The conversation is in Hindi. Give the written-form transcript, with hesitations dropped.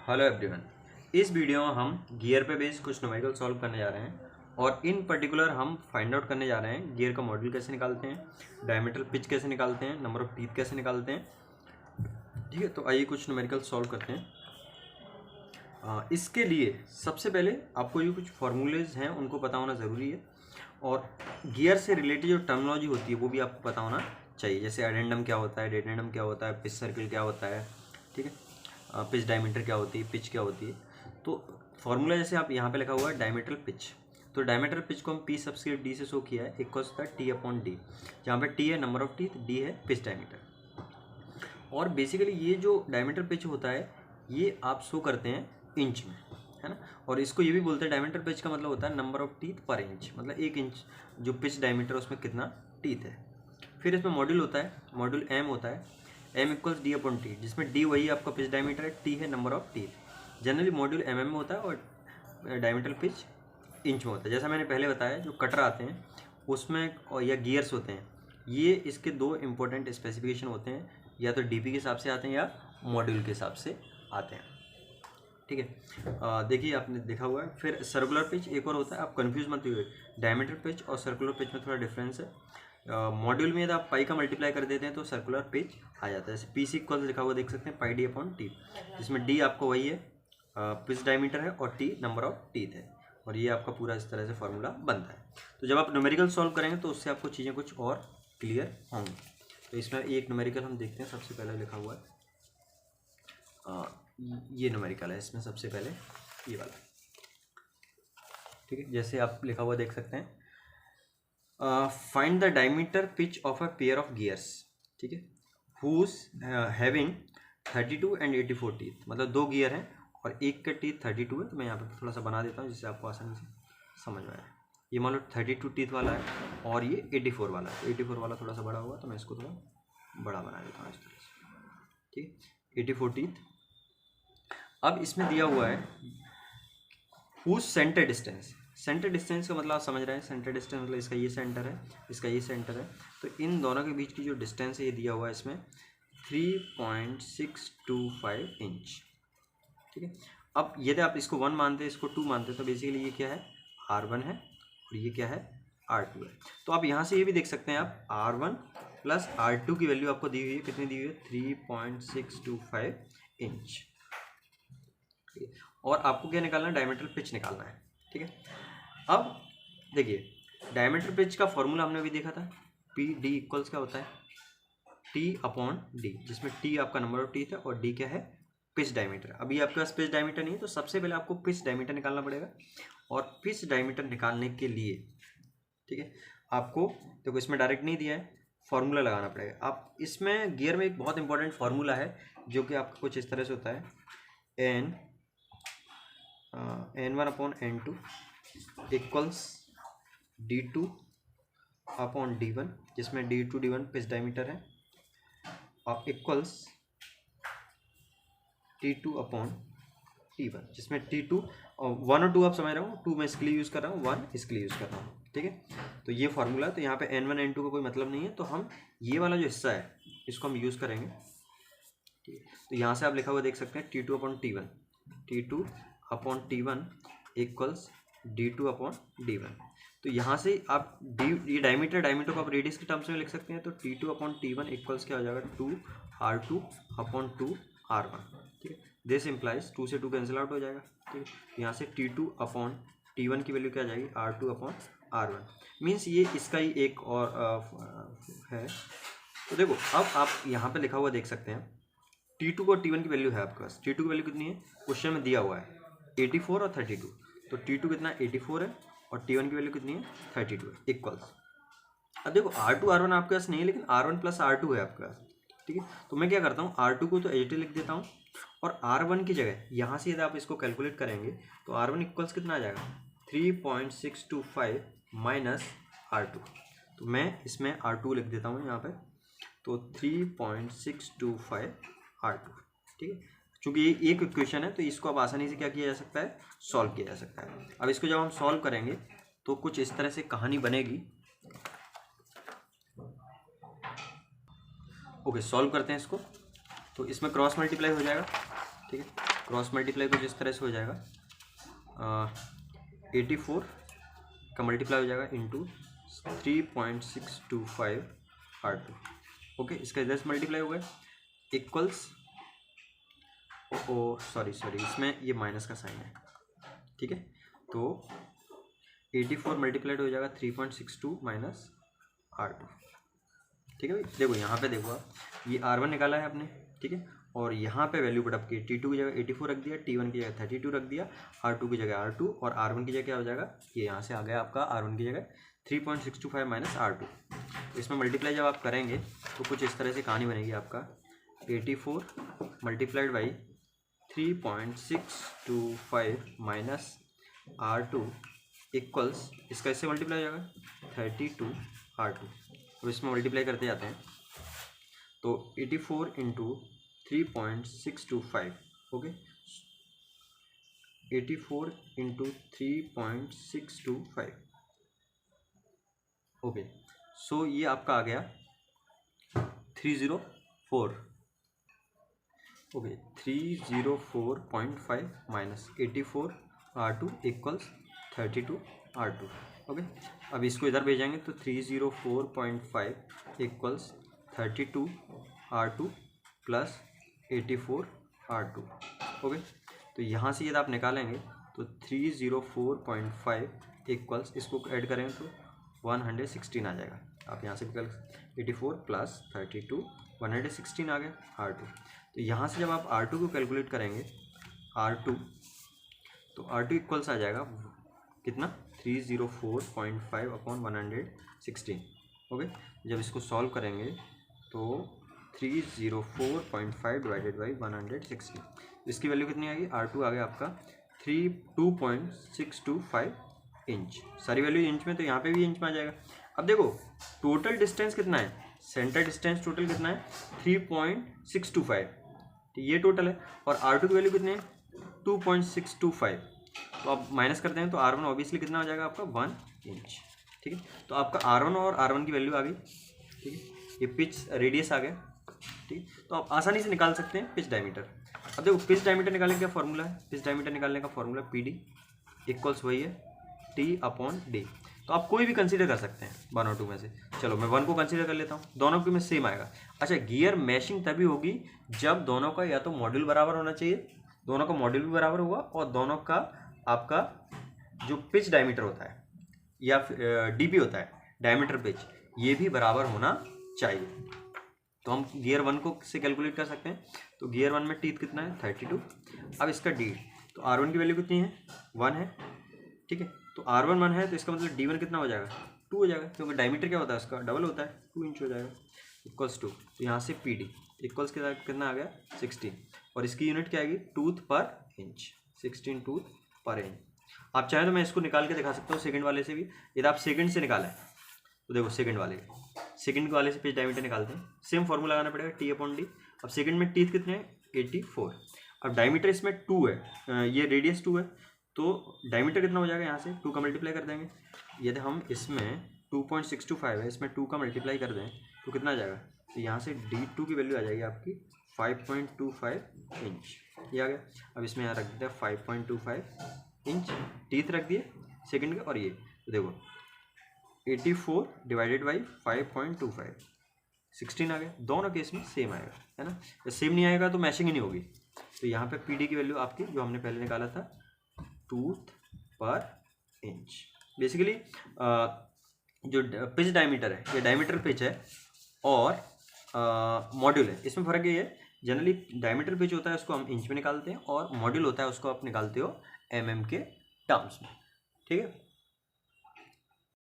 Hello everyone. इस वीडियो में हम गियर पे बेस्ड कुछ न्यूमेरिकल सॉल्व करने जा रहे हैं और इन पर्टिकुलर हम फाइंड आउट करने जा रहे हैं गियर का मॉड्यूल कैसे निकालते हैं, डायमीटर पिच कैसे निकालते हैं, नंबर ऑफ टीथ कैसे निकालते हैं। ठीक है, तो आइए कुछ न्यूमेरिकल सॉल्व करते हैं। इसके लिए सबसे पहले आपको ये कुछ फार्मूलेज हैं उनको पता होना ज़रूरी है और गियर से रिलेटेड जो टर्मिनोलॉजी होती है वो भी आपको पता होना चाहिए। जैसे एडेंडम क्या होता है, डेडेंडम क्या होता है, पिच सर्किल क्या होता है, ठीक है, पिच डायमीटर क्या होती है, पिच क्या होती है। तो फॉर्मूला जैसे आप यहाँ पे लिखा हुआ है डायमीटर पिच, तो डायमीटर पिच को हम पी सबस्क्रिप्ट डी से शो किया है, इक्वल्स होता है टी अपॉन डी, जहाँ पे टी है नंबर ऑफ टीथ, डी है पिच डायमीटर। और बेसिकली ये जो डायमीटर पिच होता है ये आप शो करते हैं इंच में, है ना। और इसको ये भी बोलते हैं डायमीटर पिच का मतलब होता है नंबर ऑफ टीथ पर इंच, मतलब 1 इंच जो पिच डायमीटर उसमें कितना टीथ है। फिर इसमें मॉड्यूल होता है, मॉड्यूल एम होता है, M equals D upon T, जिसमें डी वही आपका पिच डायमीटर है, टी है number of teeth. Generally module M में होता है और डायमीटर पिच इंच में होता है। जैसा मैंने पहले बताया जो कटर आते हैं उसमें और या गियर्स होते हैं, ये इसके दो इंपॉर्टेंट स्पेसिफिकेशन होते हैं, या तो डीपी के हिसाब से आते हैं या मॉड्यूल के हिसाब से आते हैं। ठीक है, देखिए आपने देखा हुआ है। फिर सर्कुलर पिच एक और होता है, आप कंफ्यूज मत हुए, डायमीटर पिच और सर्कुलर पिच में थोड़ा डिफरेंस है। मॉड्यूल में यदि आप पाई का मल्टीप्लाई कर देते हैं तो सर्कुलर पिच आ जाता है। जैसे पी सी इक्वल लिखा हुआ देख सकते हैं पाई डी अपॉन टी, जिसमें डी आपको वही है पिच डायमीटर है और टी नंबर ऑफ टीथ है, और ये आपका पूरा इस तरह से फॉर्मूला बनता है। तो जब आप न्यूमेरिकल सॉल्व करेंगे तो उससे आपको चीज़ें कुछ और क्लियर होंगी। तो इसमें एक न्यूमेरिकल हम देखते हैं, सबसे पहले लिखा हुआ है ये न्यूमेरिकल है, इसमें सबसे पहले ये वाला, ठीक है। जैसे आप लिखा हुआ देख सकते हैं, find the diameter pitch of a pair of gears, ठीक है, हुज हैविंग 32 एंड 84 टीथ, मतलब दो गियर हैं और एक का टीथ 32 है। तो मैं यहाँ पे थोड़ा सा बना देता हूँ जिससे आपको आसानी से समझ में आए। ये मान लो 32 टीथ वाला है और ये 84 वाला है, तो 84 वाला थोड़ा सा बड़ा हुआ तो मैं इसको थोड़ा बड़ा बना देता हूँ इस तरह से, ठीक है। 84 टीथ। अब इसमें दिया हुआ है whose centre distance, centre distance का मतलब आप समझ रहे हैं, सेंटर डिस्टेंस मतलब इसका ये सेंटर है, इसका ये सेंटर है, तो इन दोनों के बीच की जो डिस्टेंस है ये दिया हुआ है इसमें 3.625 इंच, ठीक है। अब यदि आप इसको 1 मानते हैं, इसको 2 मानते हैं, तो बेसिकली ये क्या है R1 है और ये क्या है R2 है। तो आप यहाँ से ये भी देख सकते हैं, आप R1 प्लस R2 की वैल्यू आपको दी हुई है, कितनी दी हुई है 3.625 इंच। और आपको क्या निकालना है, डायमीटर पिच निकालना है, ठीक है। अब देखिए डायमीटर पिच का फॉर्मूला हमने अभी देखा था, पी डी इक्वल्स क्या होता है टी अपॉन डी, जिसमें टी आपका नंबर ऑफ टीथ है और डी क्या है पिच डायमीटर। अभी आपके पास पिच डायमीटर नहीं है तो सबसे पहले आपको पिच डायमीटर निकालना पड़ेगा, और पिच डायमीटर निकालने के लिए, ठीक है, आपको देखो इसमें डायरेक्ट नहीं दिया है, फॉर्मूला लगाना पड़ेगा। आप इसमें गियर में एक बहुत इंपॉर्टेंट फार्मूला है जो कि आपका कुछ इस तरह से होता है, n1 upon n2 equals d2 upon d1, जिसमें d2 d1 पिच डायमीटर है, और इक्वल्स t2 अपॉन t1, जिसमें t2 और 1 और 2 आप समझ रहे हो, 2 मैं इसके लिए यूज़ कर रहा हूँ, 1 इसके लिए यूज़ कर रहा हूँ, ठीक है। तो ये फार्मूला, तो यहाँ पे n1 n2 का कोई मतलब नहीं है, तो हम ये वाला जो हिस्सा है इसको हम यूज़ करेंगे, ठीक है। तो यहाँ से आप लिखा हुआ देख सकते हैं t2 upon t1, t2 upon t1 equals d2 upon d1। तो यहाँ से आप ये डायमीटर को आप रेडियस के टर्म्स में लिख सकते हैं, तो t2 अपॉन t1 इक्वल्स क्या हो जाएगा 2r2 अपॉन 2r1, ठीक है। दिस इम्प्लाइज 2 से 2 कैंसिल आउट हो जाएगा, ठीक है। यहाँ से t2 अपॉन t1 की वैल्यू क्या आ जाएगी r2 अपॉन r1, मीन्स ये इसका ही एक और है। तो देखो अब आप यहाँ पे लिखा हुआ देख सकते हैं T2 और T1 की वैल्यू है आपके पास। T2 की वैल्यू कितनी है, क्वेश्चन में दिया हुआ है 84 और 32, तो T2 कितना 84 है और T1 की वैल्यू कितनी है 32 है, इक्वल्स। अब देखो R2 R1 आपके पास नहीं है, लेकिन R1 प्लस R2 है आपके पास, ठीक है। तो मैं क्या करता हूँ R2 को तो एच लिख देता हूँ, और R1 की जगह यहाँ से यदि आप इसको कैलकुलेट करेंगे तो R1 इक्वल्स कितना आ जाएगा 3.625 माइनस R2, तो मैं इसमें R2 लिख देता हूँ यहाँ पे, तो 3.625 R2, ठीक है। चूँकि ये एक इक्वेशन है तो इसको अब आसानी से क्या किया जा सकता है, सॉल्व किया जा सकता है। अब इसको जब हम सॉल्व करेंगे तो कुछ इस तरह से कहानी बनेगी। ओके, सॉल्व करते हैं इसको, तो इसमें क्रॉस मल्टीप्लाई हो जाएगा, ठीक है। क्रॉस मल्टीप्लाई कुछ इस तरह से हो जाएगा, 84 का मल्टीप्लाई हो जाएगा इंटू 3.625 R2। ओके, इसका इधर से मल्टीप्लाई हो गया इक्वल्स, ओ सॉरी इसमें ये माइनस का साइन है, ठीक है। तो 84 मल्टीप्लाइड हो जाएगा 3.62 माइनस R2, ठीक है भाई। देखो यहाँ पे देखो आप, ये R1 निकाला है आपने, ठीक है, और यहाँ पे वैल्यू पुटअप की, T2 की जगह 84 रख दिया, T1 की जगह 32 रख दिया, R2 की जगह R2 और R1 की जगह क्या हो जाएगा, ये यहाँ से आ गया आपका R1 की जगह 3.625 माइनस R2। इसमें मल्टीप्लाई जब आप करेंगे तो कुछ इस तरह से कहानी बनेगी आपका, 84 multiplied by 3.625 minus R2 equals, इसका इससे मल्टीप्लाई हो जाएगा 32 R2। तो इसमें मल्टीप्लाई करते जाते हैं, तो 84 इंटू 3.625, ओके, 84 इंटू 3.625, ओके। सो ये आपका आ गया 304, okay, 304.5 minus 84 R2 equals 32 R2, okay. अब इसको इधर भेजेंगे तो 304.5 equals 32 R2 plus 84 R2, okay. तो यहाँ से यदि आप निकालेंगे तो 304.5 इक्वल्स, इसको ऐड करेंगे तो 116 आ जाएगा। आप यहाँ से निकाल 84 प्लस 32 116 आ गया R2। तो यहाँ से जब आप R2 को कैलकुलेट करेंगे R2, तो R2 इक्वल्स आ जाएगा कितना, 304.5 अपॉन 116, ओके। जब इसको सॉल्व करेंगे तो 304.5 डिवाइडेड बाई 116, इसकी वैल्यू कितनी आएगी, R2 आ गया आपका 2.625 इंच। सारी वैल्यू इंच में, तो यहाँ पे भी इंच में आ जाएगा। अब देखो टोटल डिस्टेंस कितना है, सेंटर डिस्टेंस टोटल कितना है 3.625, तो ये टोटल है, और R2 की वैल्यू कितनी है 2.625। तो आप माइनस करते हैं तो R1 ऑब्वियसली कितना हो जाएगा आपका 1 इंच, ठीक है। तो आपका R1 और R1 की वैल्यू आ गई, ठीक है। ये पिच रेडियस आ गया, ठीक है। तो आप आसानी से निकाल सकते हैं पिच डायमीटर। अब देखो पिच डायमीटर निकालने का क्या फॉर्मूला है, पिच डायमीटर निकालने का फॉर्मूला PD इक्वल्स वही है T/D। तो आप कोई भी कंसीडर कर सकते हैं 1 और 2 में से। चलो मैं 1 को कंसीडर कर लेता हूँ, दोनों के में सेम आएगा। अच्छा, गियर मैशिंग तभी होगी जब दोनों का या तो मॉड्यूल बराबर होना चाहिए, दोनों का मॉड्यूल भी बराबर हुआ, और दोनों का आपका जो पिच डायमीटर होता है या DP होता है, डायमीटर पिच, ये भी बराबर होना चाहिए। तो हम गियर 1 को से कैलकुलेट कर सकते हैं। तो गियर 1 में टीथ कितना है 32। अब इसका D, तो R1 की वैल्यू कितनी है 1 है, ठीक है। तो R1 1 है, तो इसका मतलब D1 कितना हो जाएगा 2 हो जाएगा, क्योंकि डायमीटर क्या होता है इसका डबल होता है, 2 इंच हो जाएगा इक्वल्स 2। तो यहाँ से PD इक्वल्स कितना आ गया 16, और इसकी यूनिट क्या आएगी टूथ पर इंच, 16 टूथ पर इंच। आप चाहें तो मैं इसको निकाल के दिखा सकता हूँ सेकंड वाले से भी। यदि आप सेकंड से निकाला है तो देखो सेकंड वाले से पिच डायमीटर निकालते हैं, सेम फॉर्मूला लगाना पड़ेगा T/D। अब सेकंड में टीथ कितने हैं 84। अब डायमीटर इसमें 2 है, ये रेडियस 2 है, तो डायमीटर कितना हो जाएगा, यहाँ से 2 का मल्टीप्लाई कर देंगे। यदि हम इसमें 2.625 है, इसमें 2 का मल्टीप्लाई कर दें तो कितना आ जाएगा, तो यहाँ से D2 की वैल्यू आ जाएगी आपकी 5.25 इंच, ये आ गया। अब इसमें यहाँ रख देते हैं 5.25 इंच, टीथ रख दिए सेकंड का, और ये तो देखो 84 डिवाइडेड बाई 5.25, 16 आ गया। दोनों केस में सेम आएगा, है ना। सेम नहीं आएगा तो मैशिंग ही नहीं होगी। तो यहाँ पे PD की वैल्यू आपकी जो हमने पहले निकाला था टूथ पर इंच। बेसिकली जो पिच डायमीटर है, ये डायमीटर पिच है और मॉड्यूल है, इसमें फ़र्क ये है, जनरली डायमीटर पिच होता है उसको हम इंच में निकालते हैं, और मॉड्यूल होता है उसको आप निकालते हो mm के टर्म्स में, ठीक है।